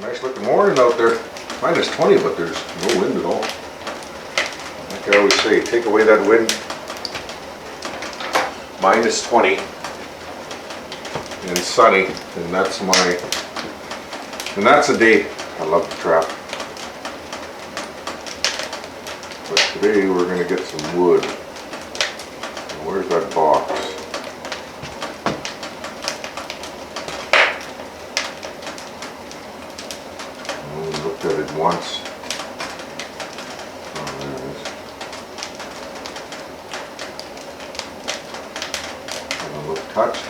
Nice looking morning out there. -20, but there's no wind at all. Like I always say, take away that wind. -20 and sunny, and that's a day I love to trap. But today we're gonna get some wood. Where's that box? Looked at it once. Oh, there it is. Doesn't look touched.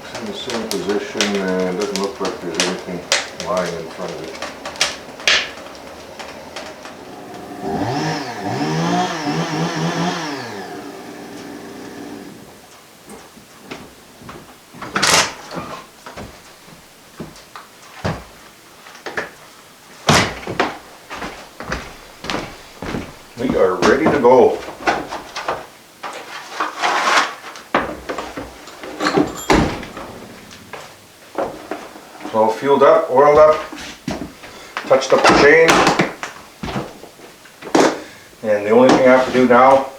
It's in the same position and doesn't look like there's anything lying in front of it. We are ready to go. It's all fueled up, oiled up, touched up the chain. And the only thing I have to do now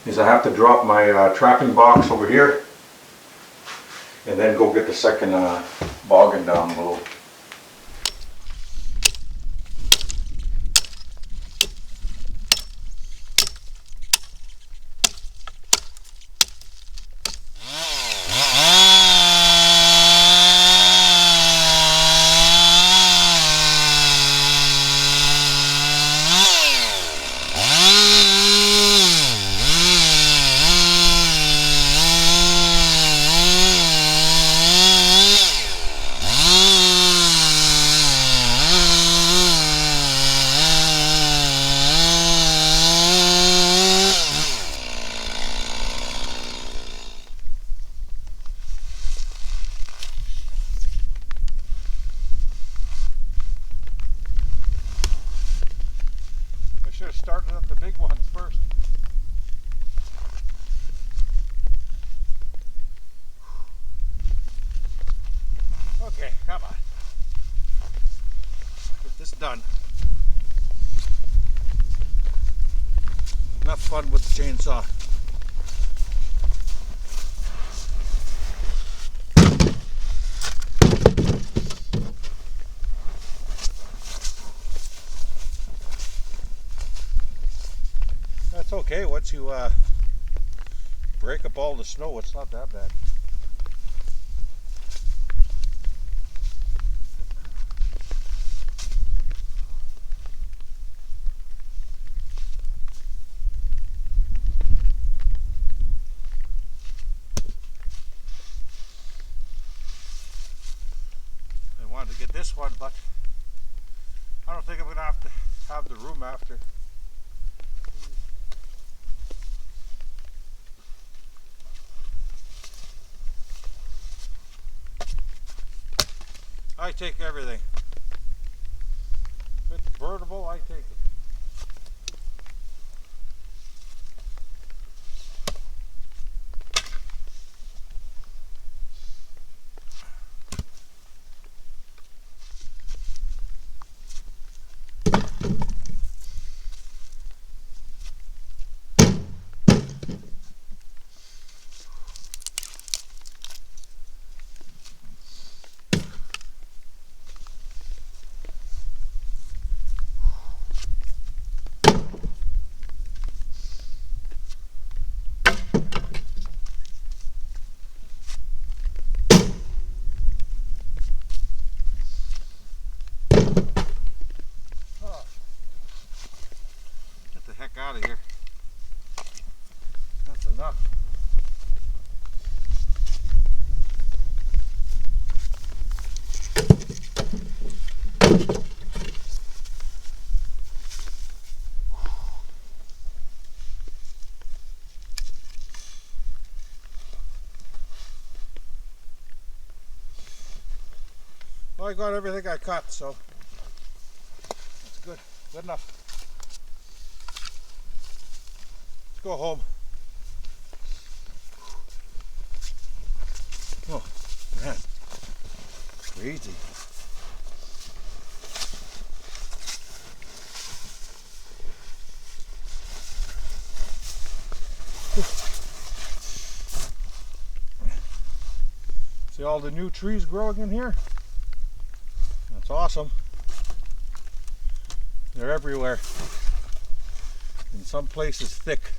is I have to drop my trapping box over here and then go get the second boggin down below. Should have started up the big ones first. Okay, come on. Get this done. Enough fun with the chainsaw. That's okay, once you break up all the snow, it's not that bad. I wanted to get this one, but I don't think I'm going to have the room after. I take everything. If it's burnable, I take it. Out of here. That's enough. Well, I got everything I cut, so that's good. Good enough. Go home. Man, crazy. See all the new trees growing in here? That's awesome. They're everywhere. In some places thick.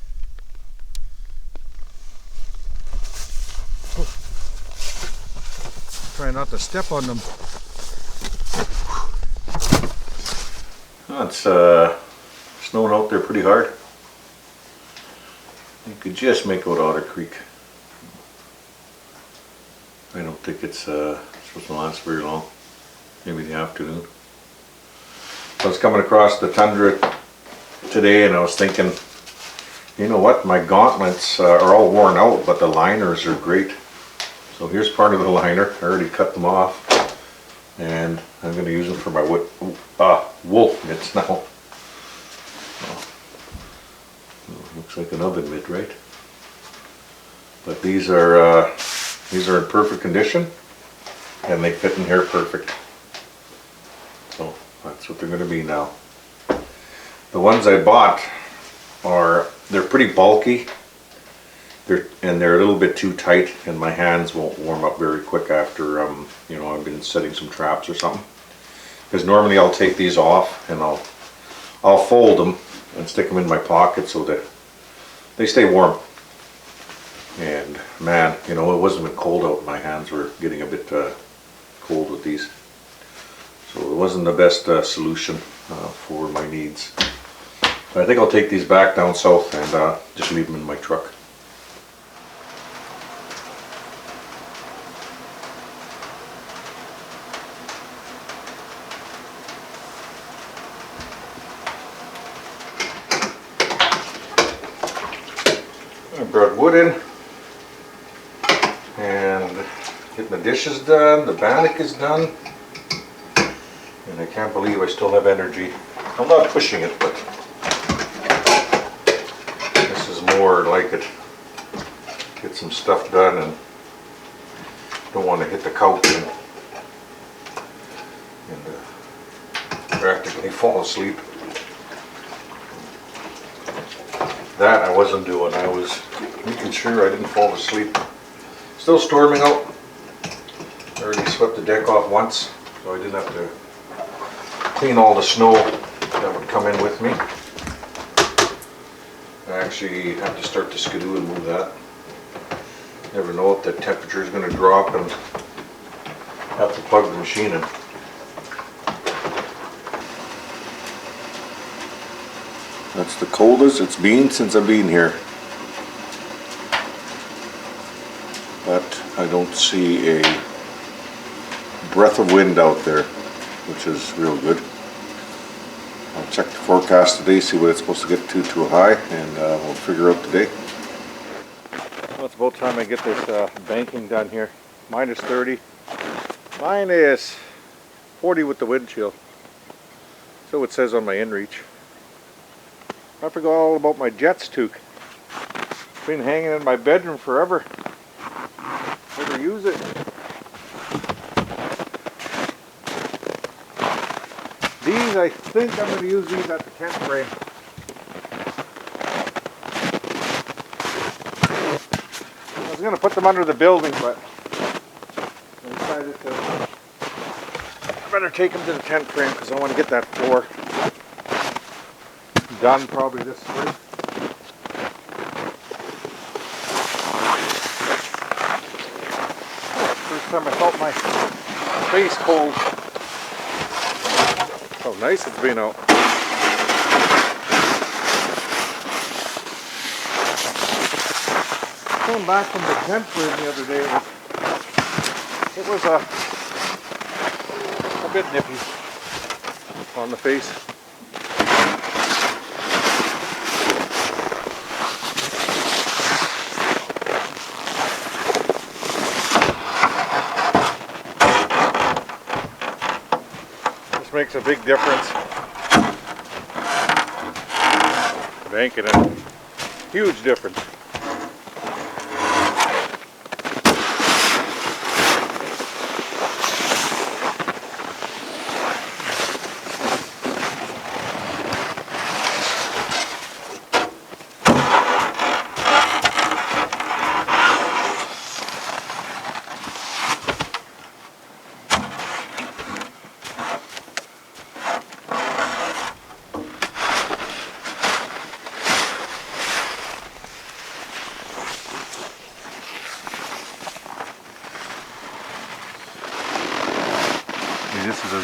Try not to step on them. It's snowing out there pretty hard. You could just make out Otter Creek. I don't think it's supposed to last very long. Maybe the afternoon. I was coming across the tundra today and I was thinking, you know what, my gauntlets are all worn out, but the liners are great. So here's part of the liner. I already cut them off and I'm going to use them for my wool mitts now. Oh, looks like an oven mitt, right? But these are in perfect condition and they fit in here perfect. So that's what they're going to be now. The ones I bought they're pretty bulky. They're a little bit too tight and my hands won't warm up very quick after you know, I've been setting some traps or something. Because normally I'll take these off and I'll fold them and stick them in my pocket so that they stay warm. And man, you know, it wasn't even cold out. My hands were getting a bit cold with these. So it wasn't the best solution for my needs. But I think I'll take these back down south and just leave them in my truck. I brought wood in and getting the dishes done, the bannock is done, and I can't believe I still have energy. I'm not pushing it, but this is more like it. Get some stuff done and don't want to hit the couch and practically fall asleep. That I wasn't doing. I was making sure I didn't fall asleep. Still storming out. I already swept the deck off once, so I didn't have to clean all the snow that would come in with me. I actually have to start to skidoo and move that. Never know if the temperature is going to drop and have to plug the machine in. That's the coldest it's been since I've been here. But I don't see a breath of wind out there, which is real good. I'll check the forecast today, see what it's supposed to get to a high, and we'll figure out today. Well, it's about time I get this banking done here. Minus 30, minus 40 with the wind chill. So it says on my inReach. I forgot all about my Jets toque. It's been hanging in my bedroom forever. Never use it. These, I think I'm going to use these at the tent frame. I was going to put them under the building, but I decided I better take them to the tent frame because I want to get that floor done probably this spring. First time I felt my face cold. Oh, nice it's been out. Coming back from the tent frame the other day, it was a bit nippy on the face. Makes a big difference. Banking it. Huge difference.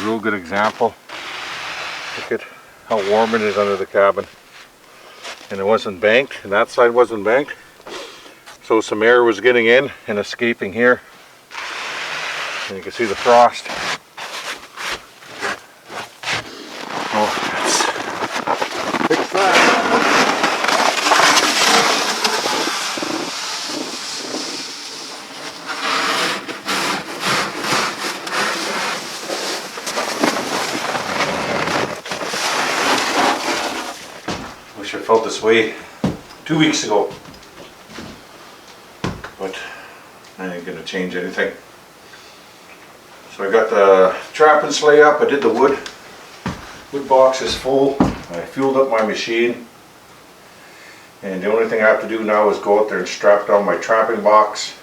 a real good example. Look at how warm it is under the cabin. And it wasn't banked, and that side wasn't banked. So some air was getting in and escaping here. And you can see the frost. Oh, let's fix that. Wish I felt this way 2 weeks ago. But I ain't gonna change anything. So I got the trap and sleigh up. I did the wood. Wood box is full. I fueled up my machine. And the only thing I have to do now is go out there and strap down my trapping box.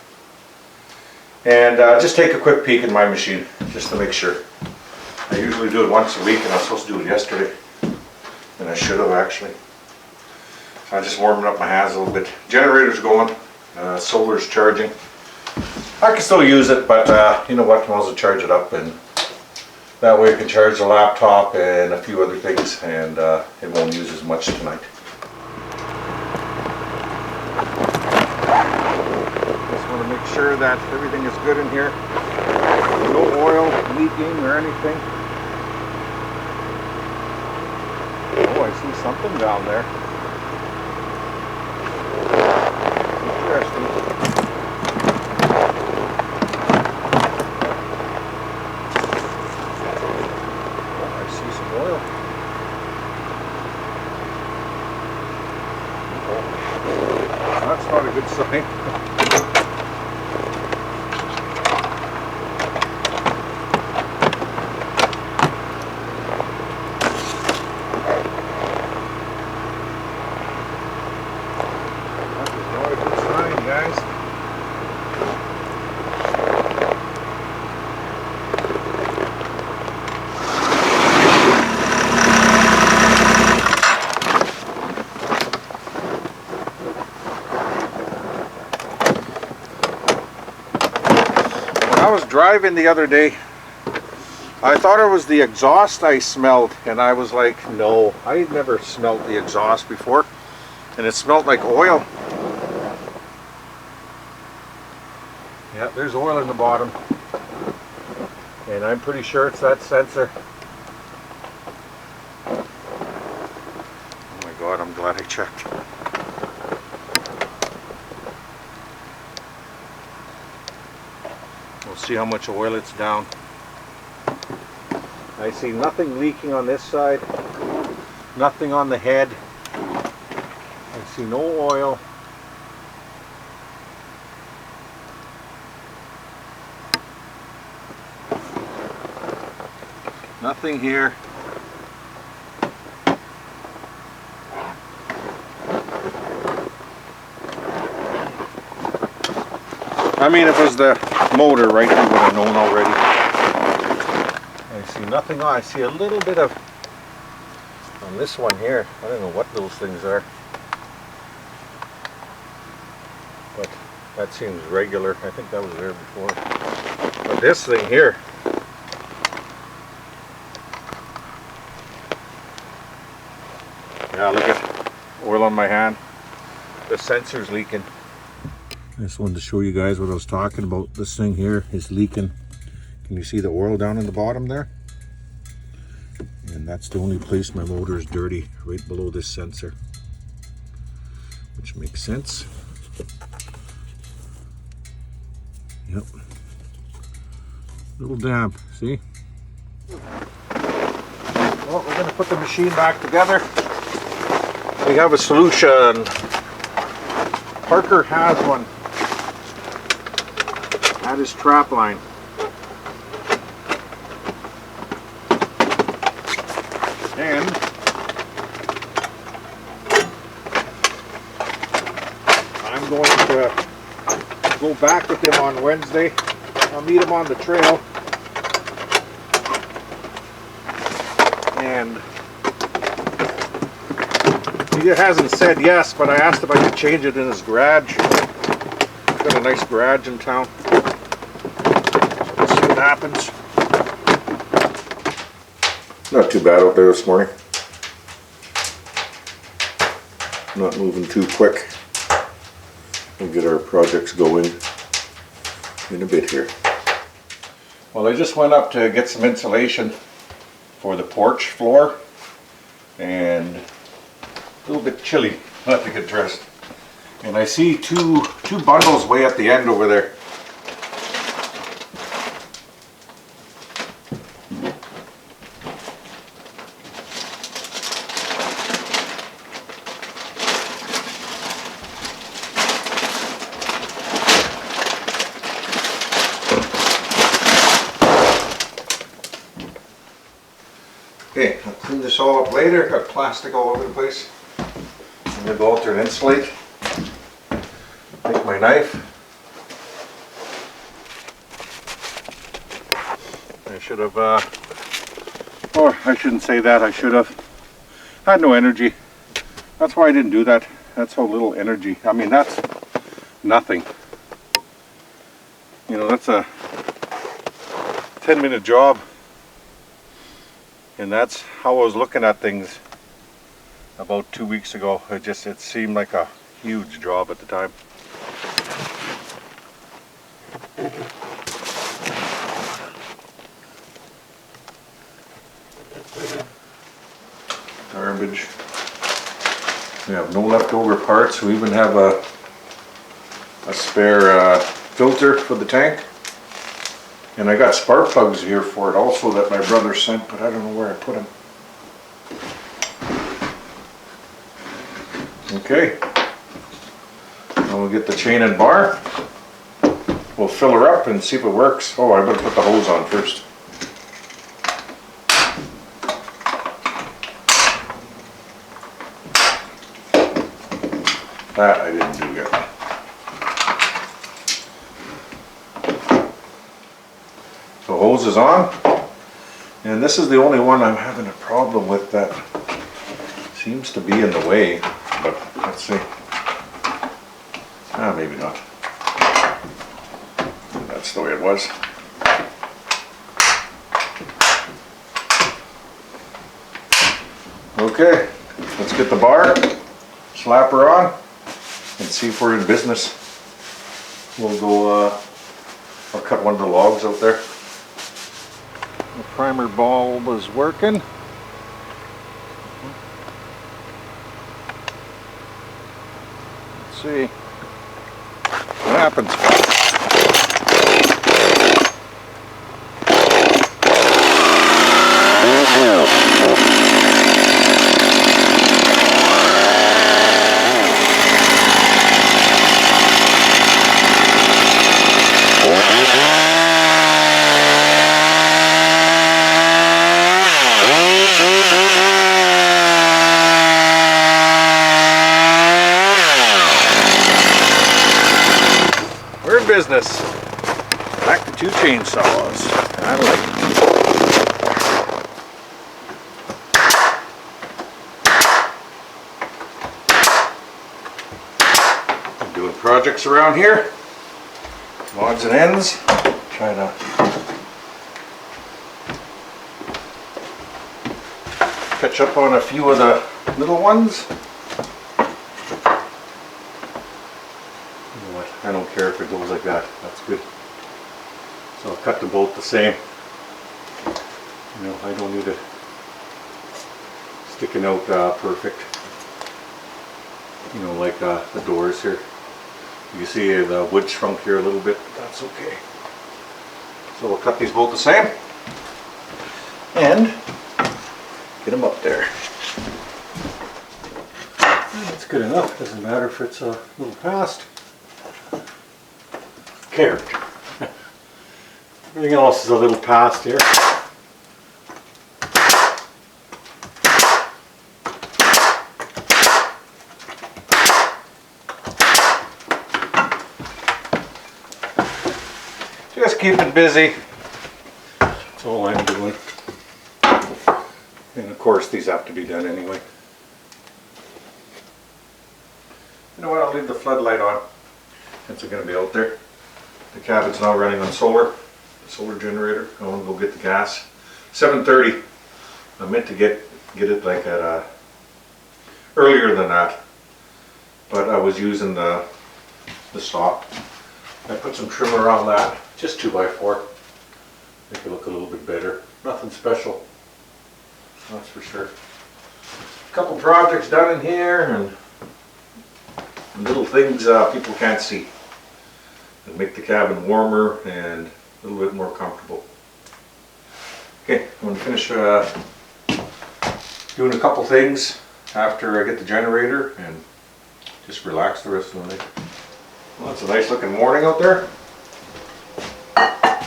And just take a quick peek in my machine, just to make sure. I usually do it once a week, and I was supposed to do it yesterday. And I should have actually. So I'm just warming up my hands a little bit. Generator's going. Solar's charging. I can still use it, but you know what, I might as well charge it up, and that way I can charge the laptop and a few other things, and it won't use as much tonight. Just want to make sure that everything is good in here. No oil leaking or anything. Oh, I see something down there. Interesting. That's not a good sign. That is not a good sign, guys. I was driving the other day. I thought it was the exhaust I smelled, and I was like, no, I never smelled the exhaust before, and it smelled like oil. Yeah, there's oil in the bottom, and I'm pretty sure it's that sensor. Oh my God, I'm glad I checked. We'll see how much oil it's down. I see nothing leaking on this side, nothing on the head. I see no oil. Nothing here. I mean, if it was the motor, right, we would have known already. I see nothing on. I see a little bit of on this one here. I don't know what those things are, but that seems regular. I think that was there before. But this thing here, yeah, look at oil on my hand. The sensor's leaking. I just wanted to show you guys what I was talking about. This thing here is leaking. Can you see the oil down in the bottom there? And that's the only place my motor is dirty, right below this sensor. Which makes sense. Yep. A little damp, see? Well, we're going to put the machine back together. We have a solution. Parker has one. That is trap line. And I'm going to go back with him on Wednesday. I'll meet him on the trail. And he hasn't said yes, but I asked if I could change it in his garage. He's got a nice garage in town. Let's see what happens. Not too bad out there this morning. Not moving too quick. We'll get our projects going in a bit here. Well, I just went up to get some insulation for the porch floor, and a little bit chilly. I'll have to get dressed. And I see two bundles way at the end over there. Okay, I'll clean this all up later. Got plastic all over the place. I'm going to go out there and insulate. Take my knife. I should have, or I shouldn't say that, I should have had no energy. That's why I didn't do that. That's so little energy. I mean, that's nothing. You know, that's a 10-minute job. And that's how I was looking at things about 2 weeks ago. It seemed like a huge job at the time. Garbage. We have no leftover parts. We even have a spare filter for the tank. And I got spark plugs here for it also that my brother sent, but I don't know where I put them. Okay. Now we'll get the chain and bar. We'll fill her up and see if it works. Oh, I better put the hose on first. That I didn't do yet. The hose is on, and this is the only one I'm having a problem with that seems to be in the way, but let's see. Maybe not. That's the way it was. Okay, let's get the bar, slap her on, and see if we're in business. We'll go, I'll cut one of the logs out there. The primer bulb is working. Let's see what happens. Business. Back to 2 chainsaws. I like it. I'm doing projects around here. Odds and ends. Trying to catch up on a few of the little ones. I don't care if it goes like that, that's good. So I'll cut the bolt the same. You know, I don't need it sticking out perfect. You know, like the doors here. You see the wood shrunk here a little bit, but that's okay. So we'll cut these both the same and get them up there. That's good enough, doesn't matter if it's a little past. Character. Everything else is a little past here. Just keeping busy. That's all I'm doing. And of course these have to be done anyway. You know what, I'll leave the floodlight on. It's going to be out there. The cabin's now running on solar generator. I want to go get the gas. 7:30. I meant to get it like at earlier than that, but I was using the stock. I put some trim around that, just 2x4. Make it look a little bit better. Nothing special, that's for sure. A couple projects done in here and little things people can't see that make the cabin warmer and a little bit more comfortable. Okay, I'm going to finish doing a couple things after I get the generator and just relax the rest of the night. Well, it's a nice looking morning out there.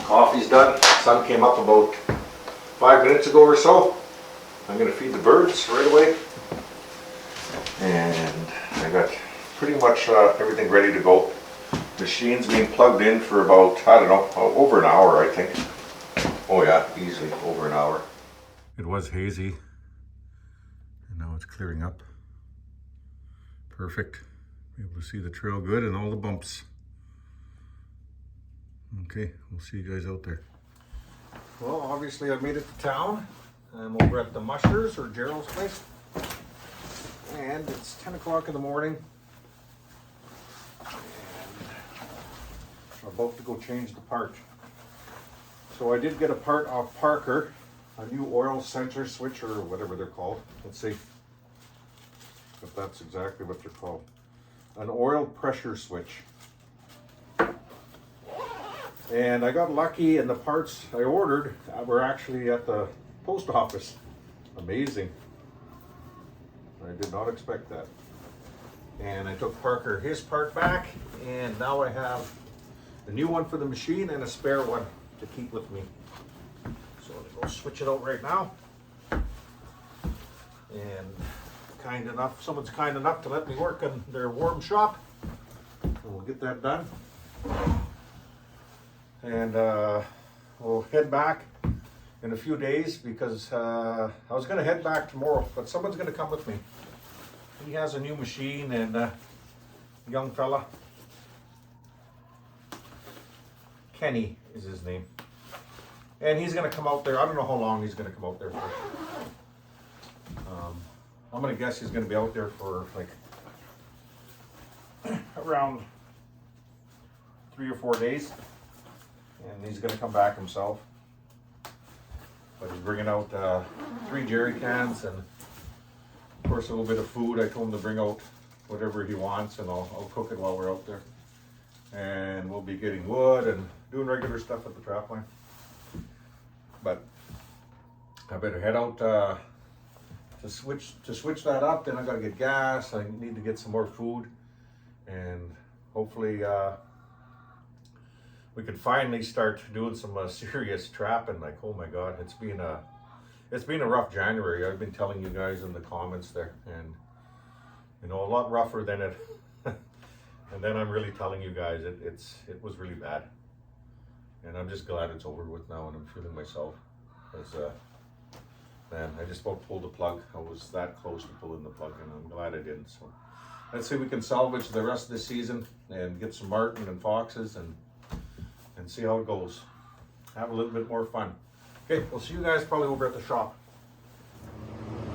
Coffee's done. Sun came up about 5 minutes ago or so. I'm going to feed the birds right away. And I got pretty much everything ready to go. Machine's being plugged in for about, I don't know, over an hour, I think. Oh yeah, easily over an hour. It was hazy, and now it's clearing up. Perfect. Be able to see the trail good and all the bumps. Okay, we'll see you guys out there. Well, obviously I've made it to town. I'm over at the Mushers, or Gerald's place. And it's 10 o'clock in the morning. I'm about to go change the part. So I did get a part off Parker, a new oil sensor switch, or whatever they're called. Let's see if that's exactly what they're called. An oil pressure switch. And I got lucky, and the parts I ordered were actually at the post office. Amazing. I did not expect that. And I took Parker his part back, and now I have a new one for the machine and a spare one to keep with me. So I'm gonna go switch it out right now. And someone's kind enough to let me work in their warm shop. And we'll get that done. And we'll head back in a few days, because I was gonna head back tomorrow, but someone's gonna come with me. He has a new machine, and a young fella, Kenny is his name. And he's going to come out there. I don't know how long he's going to come out there for. I'm going to guess he's going to be out there for like around 3 or 4 days. And he's going to come back himself. But he's bringing out 3 jerry cans and, of course, a little bit of food. I told him to bring out whatever he wants, and I'll cook it while we're out there. And we'll be getting wood and doing regular stuff at the trap line. But I better head out to switch that up. Then I gotta get gas. I need to get some more food, and hopefully we can finally start doing some serious trapping. Like, oh my God, it's been a rough January. I've been telling you guys in the comments there, and you know, a lot rougher than it. And then I'm really telling you guys it was really bad. And I'm just glad it's over with now, and I'm feeling myself. Because, man, I just about pulled the plug. I was that close to pulling the plug, and I'm glad I didn't. So let's see if we can salvage the rest of the season and get some marten and foxes and see how it goes. Have a little bit more fun. Okay, we'll see you guys probably over at the shop.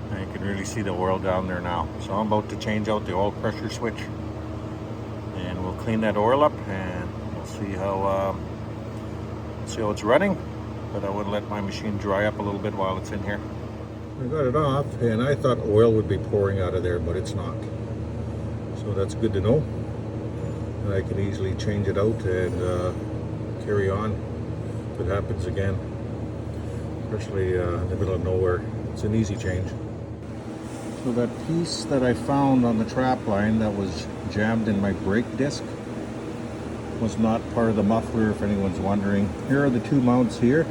Now you can really see the oil down there now. So I'm about to change out the oil pressure switch. And we'll clean that oil up, and we'll see how it's running. But I want to let my machine dry up a little bit while it's in here. I got it off, and I thought oil would be pouring out of there, but it's not. So that's good to know. And I can easily change it out and carry on if it happens again. Especially in the middle of nowhere. It's an easy change. So that piece that I found on the trap line that was jammed in my brake disc was not part of the muffler, if anyone's wondering. Here are the 2 mounts here,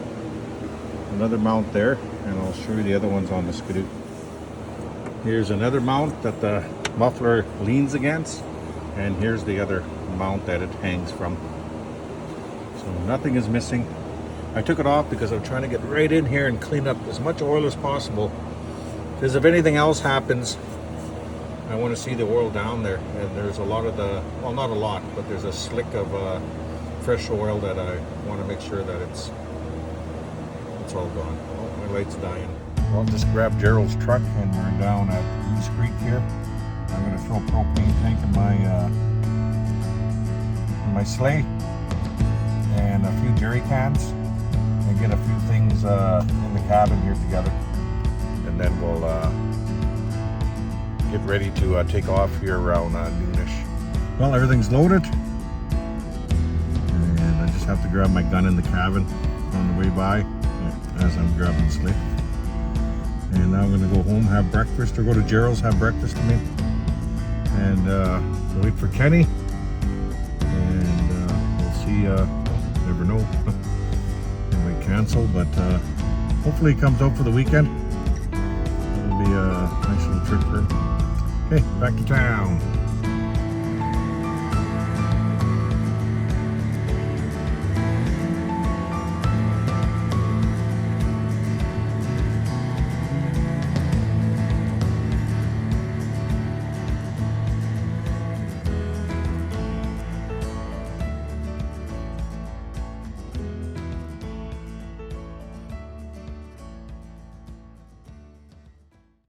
another mount there, and I'll show you the other ones on the skidoo. Here's another mount that the muffler leans against, and here's the other mount that it hangs from. So nothing is missing. I took it off because I'm trying to get right in here and clean up as much oil as possible, because if anything else happens, I want to see the oil down there. And there's a lot of well, not a lot, but there's a slick of fresh oil that I want to make sure that it's all gone. Oh, my light's dying. Well, just grab Gerald's truck and we're down at Goose Creek here. I'm going to throw a propane tank in my sleigh and a few jerry cans and get a few things in the cabin here together, and then we'll get ready to take off here around noonish. Well, everything's loaded, and I just have to grab my gun in the cabin on the way by as I'm grabbing the sleigh. And now I'm going to go home, have breakfast, or go to Gerald's, have breakfast, and wait for Kenny. And we'll see. Never know. It might cancel, but hopefully he comes out for the weekend. It'll be a nice little trip for him. Okay, back to town.